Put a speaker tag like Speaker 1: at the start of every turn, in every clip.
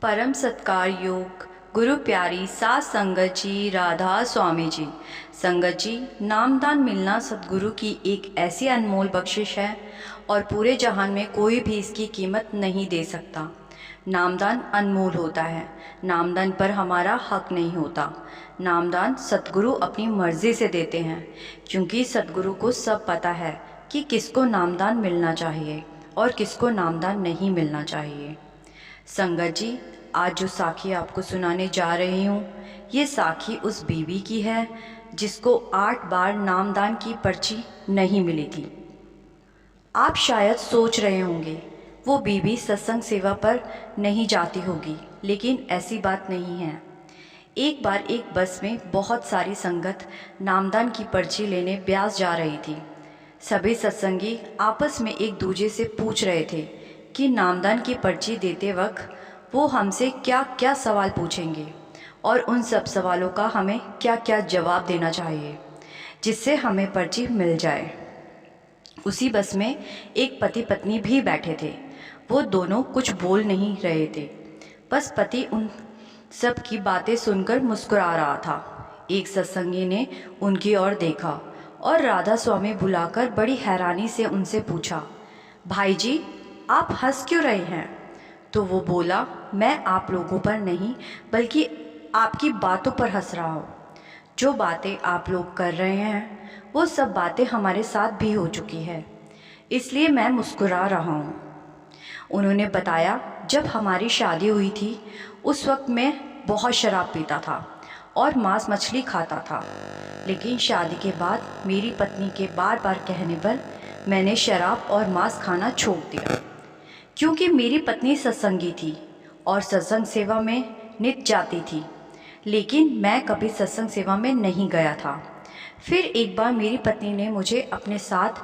Speaker 1: परम सत्कार योग गुरु प्यारी सात संगत जी, राधा स्वामी जी। संगत जी, नामदान मिलना सतगुरु की एक ऐसी अनमोल बख्शिश है और पूरे जहान में कोई भी इसकी कीमत नहीं दे सकता। नामदान अनमोल होता है। नामदान पर हमारा हक नहीं होता। नामदान सतगुरु अपनी मर्ज़ी से देते हैं, क्योंकि सतगुरु को सब पता है कि किसको नामदान मिलना चाहिए और किसको नामदान नहीं मिलना चाहिए। संगत जी, आज जो साखी आपको सुनाने जा रही हूँ, ये साखी उस बीवी की है जिसको 8 बार नामदान की पर्ची नहीं मिली थी। आप शायद सोच रहे होंगे वो बीवी सत्संग सेवा पर नहीं जाती होगी, लेकिन ऐसी बात नहीं है। एक बार एक बस में बहुत सारी संगत नामदान की पर्ची लेने ब्यास जा रही थी। सभी सत्संगी आपस में एक दूसरे से पूछ रहे थे कि नामदान की पर्ची देते वक्त वो हमसे क्या क्या सवाल पूछेंगे और उन सब सवालों का हमें क्या क्या जवाब देना चाहिए जिससे हमें पर्ची मिल जाए। उसी बस में एक पति पत्नी भी बैठे थे। वो दोनों कुछ बोल नहीं रहे थे, बस पति उन सब की बातें सुनकर मुस्कुरा रहा था। एक सत्संगी ने उनकी ओर देखा और राधा स्वामी बुलाकर बड़ी हैरानी से उनसे पूछा, भाई जी, आप हंस क्यों रहे हैं? तो वो बोला, मैं आप लोगों पर नहीं बल्कि आपकी बातों पर हंस रहा हूँ। जो बातें आप लोग कर रहे हैं वो सब बातें हमारे साथ भी हो चुकी है, इसलिए मैं मुस्कुरा रहा हूँ। उन्होंने बताया, जब हमारी शादी हुई थी उस वक्त मैं बहुत शराब पीता था और मांस मछली खाता था, लेकिन शादी के बाद मेरी पत्नी के बार बार कहने पर मैंने शराब और मांस खाना छोड़ दिया, क्योंकि मेरी पत्नी सत्संगी थी और सत्संग सेवा में नित जाती थी, लेकिन मैं कभी सत्संग सेवा में नहीं गया था। फिर एक बार मेरी पत्नी ने मुझे अपने साथ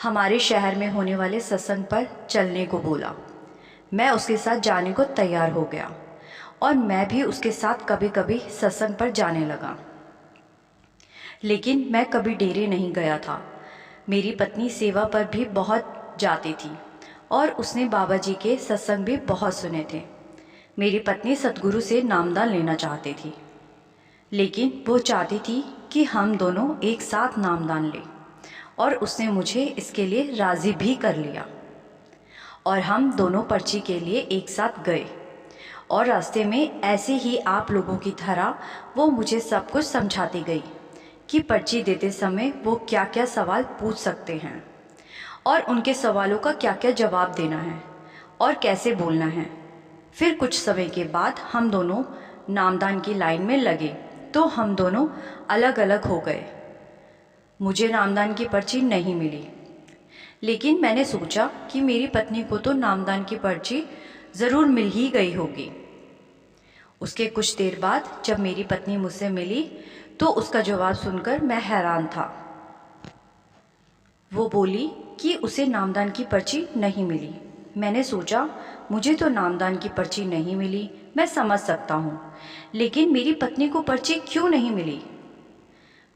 Speaker 1: हमारे शहर में होने वाले सत्संग पर चलने को बोला। मैं उसके साथ जाने को तैयार हो गया और मैं भी उसके साथ कभी कभी सत्संग पर जाने लगा, लेकिन मैं कभी डेरे नहीं गया था। मेरी पत्नी सेवा पर भी बहुत जाती थी और उसने बाबा जी के सत्संग भी बहुत सुने थे। मेरी पत्नी सतगुरु से नामदान लेना चाहती थी, लेकिन वो चाहती थी कि हम दोनों एक साथ नामदान लें, और उसने मुझे इसके लिए राज़ी भी कर लिया और हम दोनों पर्ची के लिए एक साथ गए। और रास्ते में ऐसे ही आप लोगों की तरह वो मुझे सब कुछ समझाती गई कि पर्ची देते समय वो क्या क्या सवाल पूछ सकते हैं और उनके सवालों का क्या क्या जवाब देना है और कैसे बोलना है। फिर कुछ समय के बाद हम दोनों नामदान की लाइन में लगे तो हम दोनों अलग अलग हो गए। मुझे नामदान की पर्ची नहीं मिली, लेकिन मैंने सोचा कि मेरी पत्नी को तो नामदान की पर्ची ज़रूर मिल ही गई होगी। उसके कुछ देर बाद जब मेरी पत्नी मुझसे मिली तो उसका जवाब सुनकर मैं हैरान था। वो बोली कि उसे नामदान की पर्ची नहीं मिली। मैंने सोचा, मुझे तो नामदान की पर्ची नहीं मिली, मैं समझ सकता हूँ, लेकिन मेरी पत्नी को पर्ची क्यों नहीं मिली?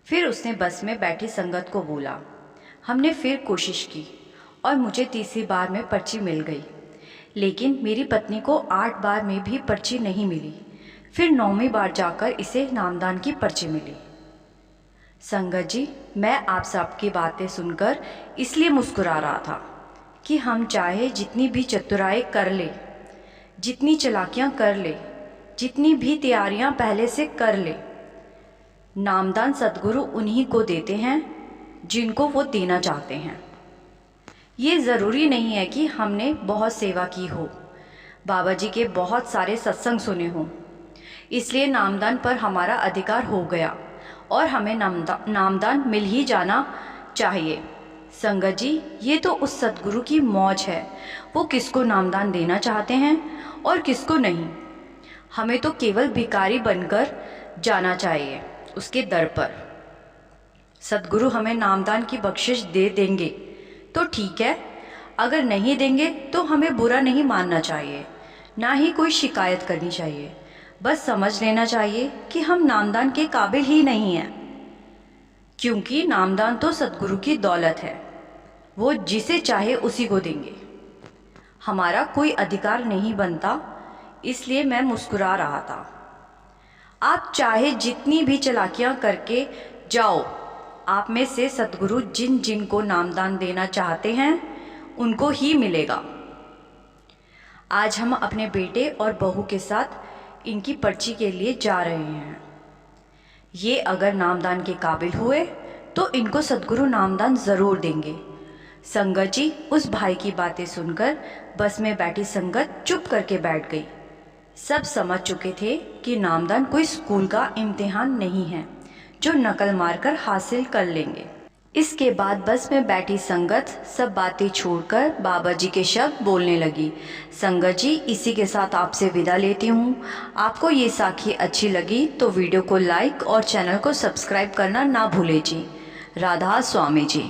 Speaker 1: फिर उसने बस में बैठी संगत को बोला। हमने फिर कोशिश की और मुझे तीसरी बार में पर्ची मिल गई, लेकिन मेरी पत्नी को 8 बार में भी पर्ची नहीं मिली। फिर 9वीं बार जाकर इसे नामदान की पर्ची मिली। संगत जी, मैं आप सबकी बातें सुनकर इसलिए मुस्कुरा रहा था कि हम चाहे जितनी भी चतुराई कर ले, जितनी चालाकियाँ कर ले, जितनी भी तैयारियाँ पहले से कर ले, नामदान सतगुरु उन्हीं को देते हैं जिनको वो देना चाहते हैं। ये ज़रूरी नहीं है कि हमने बहुत सेवा की हो, बाबा जी के बहुत सारे सत्संग सुने हों, इसलिए नामदान पर हमारा अधिकार हो गया और हमें नामदान मिल ही जाना चाहिए। संगत जी, ये तो उस सतगुरु की मौज है, वो किसको नामदान देना चाहते हैं और किसको नहीं। हमें तो केवल भिखारी बनकर जाना चाहिए उसके दर पर। सतगुरु हमें नामदान की बख्शिश दे देंगे तो ठीक है, अगर नहीं देंगे तो हमें बुरा नहीं मानना चाहिए, ना ही कोई शिकायत करनी चाहिए। बस समझ लेना चाहिए कि हम नामदान के काबिल ही नहीं हैं, क्योंकि नामदान तो सतगुरु की दौलत है, वो जिसे चाहे उसी को देंगे। हमारा कोई अधिकार नहीं बनता इसलिए मैं मुस्कुरा रहा था। आप चाहे जितनी भी चालाकियाँ करके जाओ, आप में से सद्गुरु जिन जिन को नामदान देना चाहते हैं उनको ही मिलेगा। आज हम अपने बेटे और बहू के साथ इनकी पर्ची के लिए जा रहे हैं। ये अगर नामदान के काबिल हुए तो इनको सद्गुरु नामदान ज़रूर देंगे। संगत जी उस भाई की बातें सुनकर बस में बैठी संगत चुप करके बैठ गई। सब समझ चुके थे कि नामदान कोई स्कूल का इम्तिहान नहीं है जो नकल मारकर हासिल कर लेंगे। इसके बाद बस में बैठी संगत सब बातें छोड़कर बाबा जी के शब्द बोलने लगी। संगत जी इसी के साथ आपसे विदा लेती हूँ। आपको ये साखी अच्छी लगी तो वीडियो को लाइक और चैनल को सब्सक्राइब करना ना भूलें जी। राधा स्वामी जी।